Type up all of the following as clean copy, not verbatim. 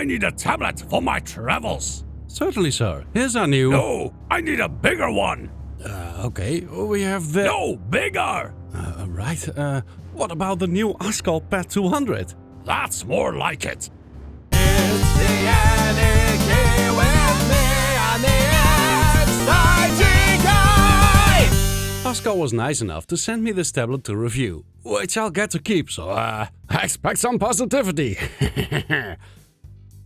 I need a tablet for my travels. Certainly, sir. Here's our new... No, I need a bigger one. Okay, we have the... No, bigger. Right. What about the new OSCAL Pad 200? That's more like it. It's the anarchy with me on the exciting guy! OSCAL was nice enough to send me this tablet to review, which I'll get to keep, so I expect some positivity.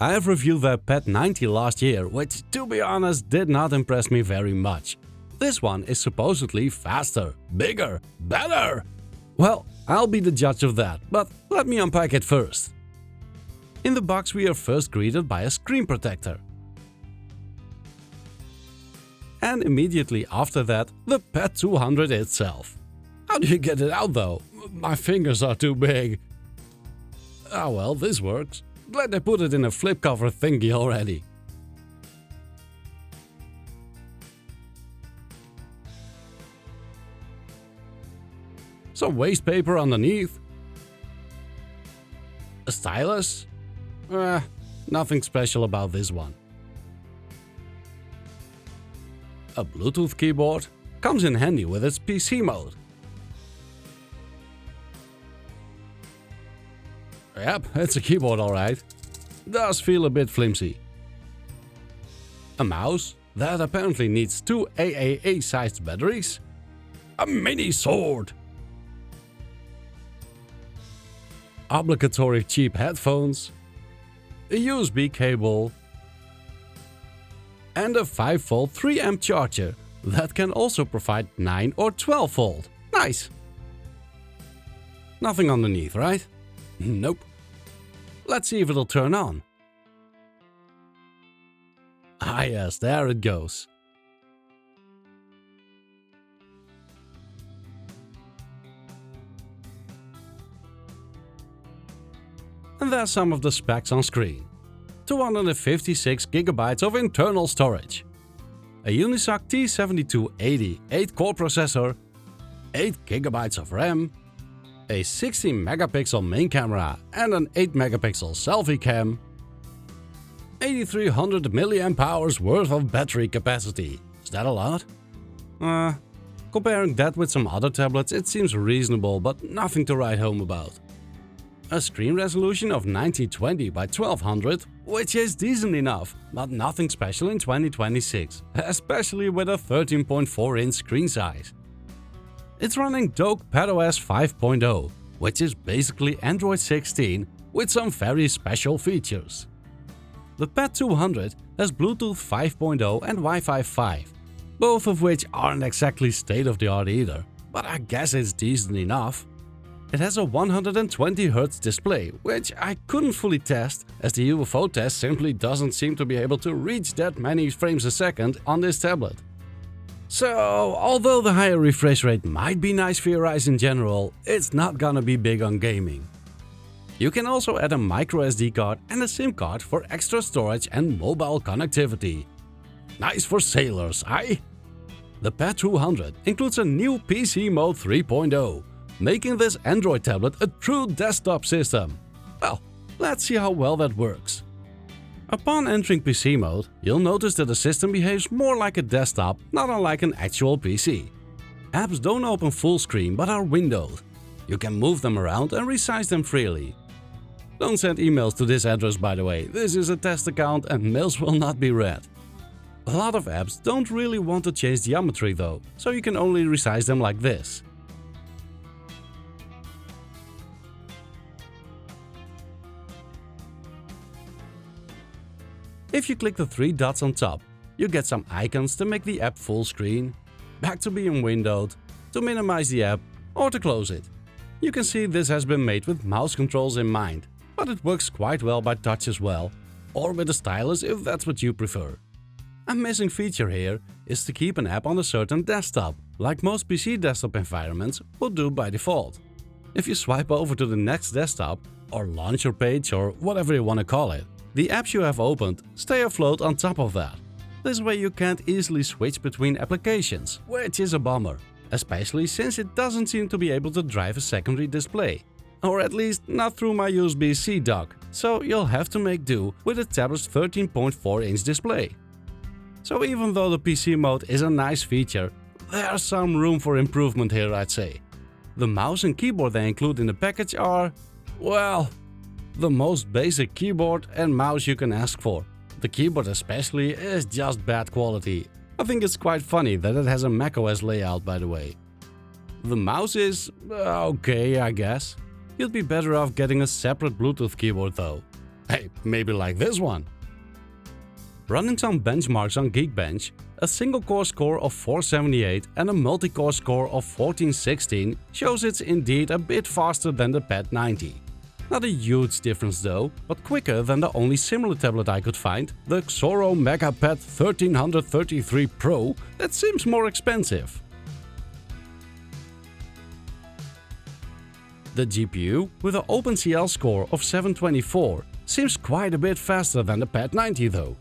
I have reviewed their Pad 90 last year, which, to be honest, did not impress me very much. This one is supposedly faster, bigger, better. Well, I'll be the judge of that, but let me unpack it first. In the box we are first greeted by a screen protector. And immediately after that, the Pad 200 itself. How do you get it out though? My fingers are too big. Ah well, this works. Glad they put it in a flip cover thingy already. Some waste paper underneath. A stylus? Nothing special about this one. A Bluetooth keyboard comes in handy with its PC mode. Yep, it's a keyboard alright. Does feel a bit flimsy. A mouse that apparently needs 2 AAA-sized batteries. A mini sword. Obligatory cheap headphones. A USB cable. And a 5V 3A charger that can also provide 9 or 12V. Nice! Nothing underneath, right? Nope. Let's see if it'll turn on. Ah yes, there it goes. And there's some of the specs on screen. 256 GB of internal storage. A Unisoc T7280 8-core processor. 8 GB of RAM. A 16-megapixel main camera and an 8-megapixel selfie cam. 8300 mAh worth of battery capacity. Is that a lot? Comparing that with some other tablets, it seems reasonable, but nothing to write home about. A screen resolution of 1920 by 1200, which is decent enough, but nothing special in 2026, especially with a 13.4-inch screen size. It's running Dock PadOS 5.0, which is basically Android 16 with some very special features. The Pad 200 has Bluetooth 5.0 and Wi-Fi 5, both of which aren't exactly state-of-the-art either, but I guess it's decent enough. It has a 120Hz display, which I couldn't fully test, as the UFO test simply doesn't seem to be able to reach that many frames a second on this tablet. So, although the higher refresh rate might be nice for your eyes in general, it's not gonna be big on gaming. You can also add a microSD card and a SIM card for extra storage and mobile connectivity. Nice for sailors, aye? The Pad 200 includes a new PC Mode 3.0, making this Android tablet a true desktop system. Well, let's see how well that works. Upon entering PC mode, you'll notice that the system behaves more like a desktop, not unlike an actual PC. Apps don't open full screen but are windowed. You can move them around and resize them freely. Don't send emails to this address, by the way. This is a test account and mails will not be read. A lot of apps don't really want to change geometry though, so you can only resize them like this. If you click the 3 dots on top, you get some icons to make the app full screen, back to being windowed, to minimize the app, or to close it. You can see this has been made with mouse controls in mind, but it works quite well by touch as well, or with a stylus if that's what you prefer. A missing feature here is to keep an app on a certain desktop, like most PC desktop environments would do by default. If you swipe over to the next desktop, or launcher page, or whatever you want to call it, the apps you have opened stay afloat on top of that. This way you can't easily switch between applications, which is a bummer, especially since it doesn't seem to be able to drive a secondary display, or at least not through my USB-C dock, so you'll have to make do with a tablet's 13.4-inch display. So even though the PC mode is a nice feature, there's some room for improvement here, I'd say. The mouse and keyboard they include in the package are, well, the most basic keyboard and mouse you can ask for. The keyboard especially is just bad quality. I think it's quite funny that it has a macOS layout, by the way. The mouse is okay, I guess. You'd be better off getting a separate Bluetooth keyboard though. Hey, maybe like this one. Running some benchmarks on Geekbench, a single-core score of 478 and a multi-core score of 1416 shows it's indeed a bit faster than the Pad 90. Not a huge difference though, but quicker than the only similar tablet I could find, the Xoro MegaPad 1333 Pro, that seems more expensive. The GPU, with an OpenCL score of 724, seems quite a bit faster than the Pad 90 though.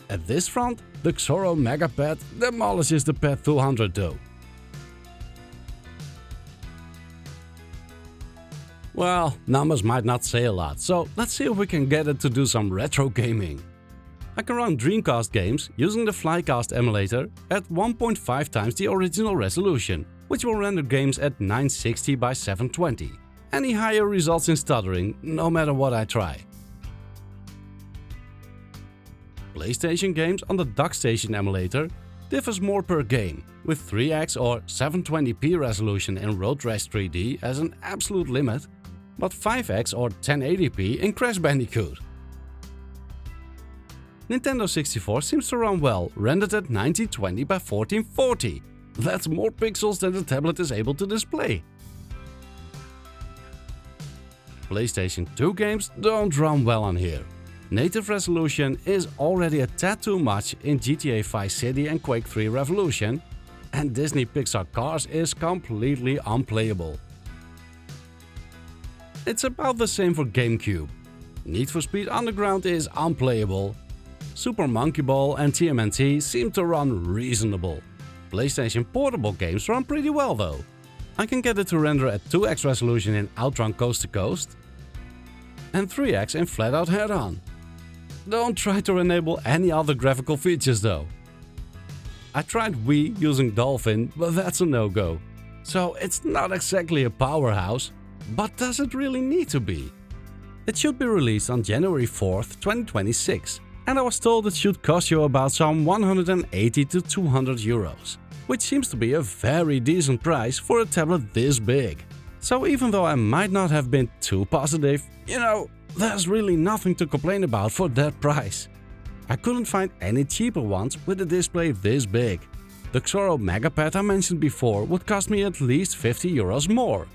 At this front, the Xoro MegaPad demolishes the Pad 200 though. Well, numbers might not say a lot, so let's see if we can get it to do some retro gaming. I can run Dreamcast games using the Flycast emulator at 1.5 times the original resolution, which will render games at 960 by 720. Any higher results in stuttering, no matter what I try. PlayStation games on the DuckStation emulator differs more per game, with 3x or 720p resolution in Road Rash 3D as an absolute limit, but 5x or 1080p in Crash Bandicoot. Nintendo 64 seems to run well, rendered at 1920 by 1440. That's more pixels than the tablet is able to display. PlayStation 2 games don't run well on here. Native resolution is already a tad too much in GTA Vice City and Quake 3 Revolution, and Disney Pixar Cars is completely unplayable. It's about the same for GameCube. Need for Speed Underground is unplayable. Super Monkey Ball and TMNT seem to run reasonable. PlayStation portable games run pretty well though. I can get it to render at 2x resolution in Outrun Coast to Coast and 3x in Flat Out Head On. Don't try to enable any other graphical features though. I tried Wii using Dolphin, but that's a no-go. So it's not exactly a powerhouse, but does it really need to be? It should be released on January 4th, 2026, and I was told it should cost you about some 180 to 200 euros, which seems to be a very decent price for a tablet this big. So even though I might not have been too positive, there's really nothing to complain about for that price. I couldn't find any cheaper ones with a display this big. The Xoro MegaPad I mentioned before would cost me at least 50 euros more.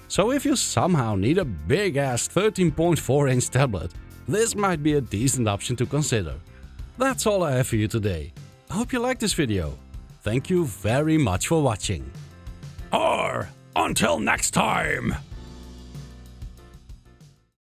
So if you somehow need a big ass 13.4-inch tablet, this might be a decent option to consider. That's all I have for you today. I hope you liked this video. Thank you very much for watching. Until next time!